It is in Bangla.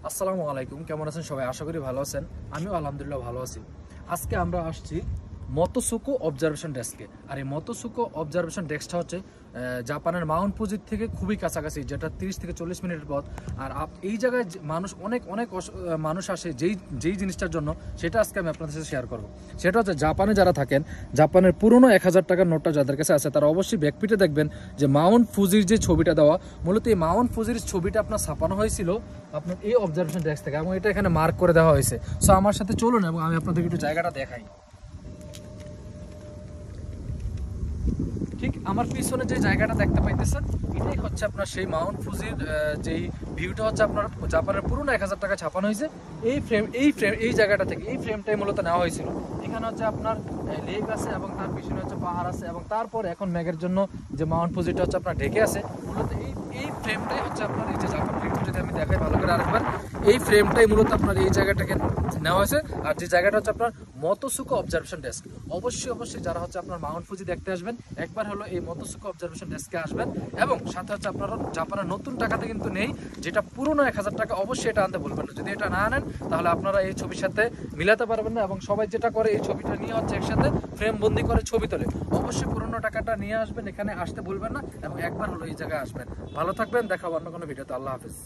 আসসালামু আলাইকুম, কেমন আছেন সবাই? আশা করি ভালো আছেন। আমিও আলহামদুলিল্লাহ ভালো আছি। আজকে আমরা আসছি মতোসুকো অবজারভেশন ডেস্কে। আর এই মতোসুকো অবজারভেশন ডেস্কটা হচ্ছে জাপানের মাউন্ট ফুজির থেকে খুবই কাছাকাছি, যেটা 30 থেকে 40 মিনিটের পথ। আর এই জায়গায় মানুষ অনেক অনেক মানুষ আসে যেই জিনিসটার জন্য, সেটা আজকে আমি আপনাদের সাথে শেয়ার করবো। সেটা হচ্ছে জাপানে যারা থাকেন, জাপানের পুরনো 1000 টাকার নোটটা যাদের কাছে আছে তারা অবশ্যই ব্যাকপিটে দেখবেন যে মাউন্ট ফুজির যে ছবিটা দেওয়া, মূলত এই মাউন্ট ফুজির ছবিটা আপনার ছাপানো হয়েছিল আপনার এই অবজারভেশন ডেস্ক থেকে, এবং এটা এখানে মার্ক করে দেওয়া হয়েছে। সো আমার সাথে চলুন এবং আমি আপনাদেরকে একটু জায়গাটা দেখাই। ঠিক আমার পিছনে যে জায়গাটা দেখতে পাইতেছেন, এটাই হচ্ছে আপনার সেই মাউন্ট ফুজির যেই ভিউটা হচ্ছে আপনার জাপানের পুরনো 1000 টাকা ছাপানো হয়েছে এই জায়গাটা থেকে। এই ফ্রেমটাই মূলত নেওয়া হয়েছিল। এখানে হচ্ছে আপনার লেক আছে এবং তার পিছনে হচ্ছে পাহাড় আছে, এবং তারপরে এখন মেঘের জন্য যে মাউন্ট ফুজিটা হচ্ছে আপনার ঢেকে আছে, মূলত এই ফ্রেমটাই হচ্ছে আপনার এই যে জাপান ফ্রেমটা যদি আমি দেখাই ভালো করে আরেকবার, এই ফ্রেমটাই মূলত আপনার এই জায়গাটাকে নেওয়া হয়েছে। আর যে জায়গাটা হচ্ছে আপনার মতোসুকো অবজারভেশন ডেস্ক। অবশ্যই যারা হচ্ছে আপনার মাউন্ট ফুজি দেখতে আসবেন, একবার হলো এই মতোসুকো অবজারভেশন ডেস্কে আসবেন। এবং সাথে হচ্ছে আপনারা জাপানের নতুন টাকাতে কিন্তু নেই, যেটা পুরনো 1000 টাকা, অবশ্যই এটা আনতে ভুলবেন না। যদি এটা না আনেন তাহলে আপনারা এই ছবির সাথে মিলাতে পারবেন না, এবং সবাই যেটা করে এই ছবিটা নিয়ে হচ্ছে একসাথে ফ্রেম বন্দি করে ছবি তোলে। অবশ্যই পুরনো টাকাটা নিয়ে আসবেন, এখানে আসতে ভুলবেন না, এবং একবার হলো এই জায়গায় আসবেন। ভালো থাকবেন, দেখা হবে অন্য কোনো ভিডিওতে। আল্লাহ হাফিজ।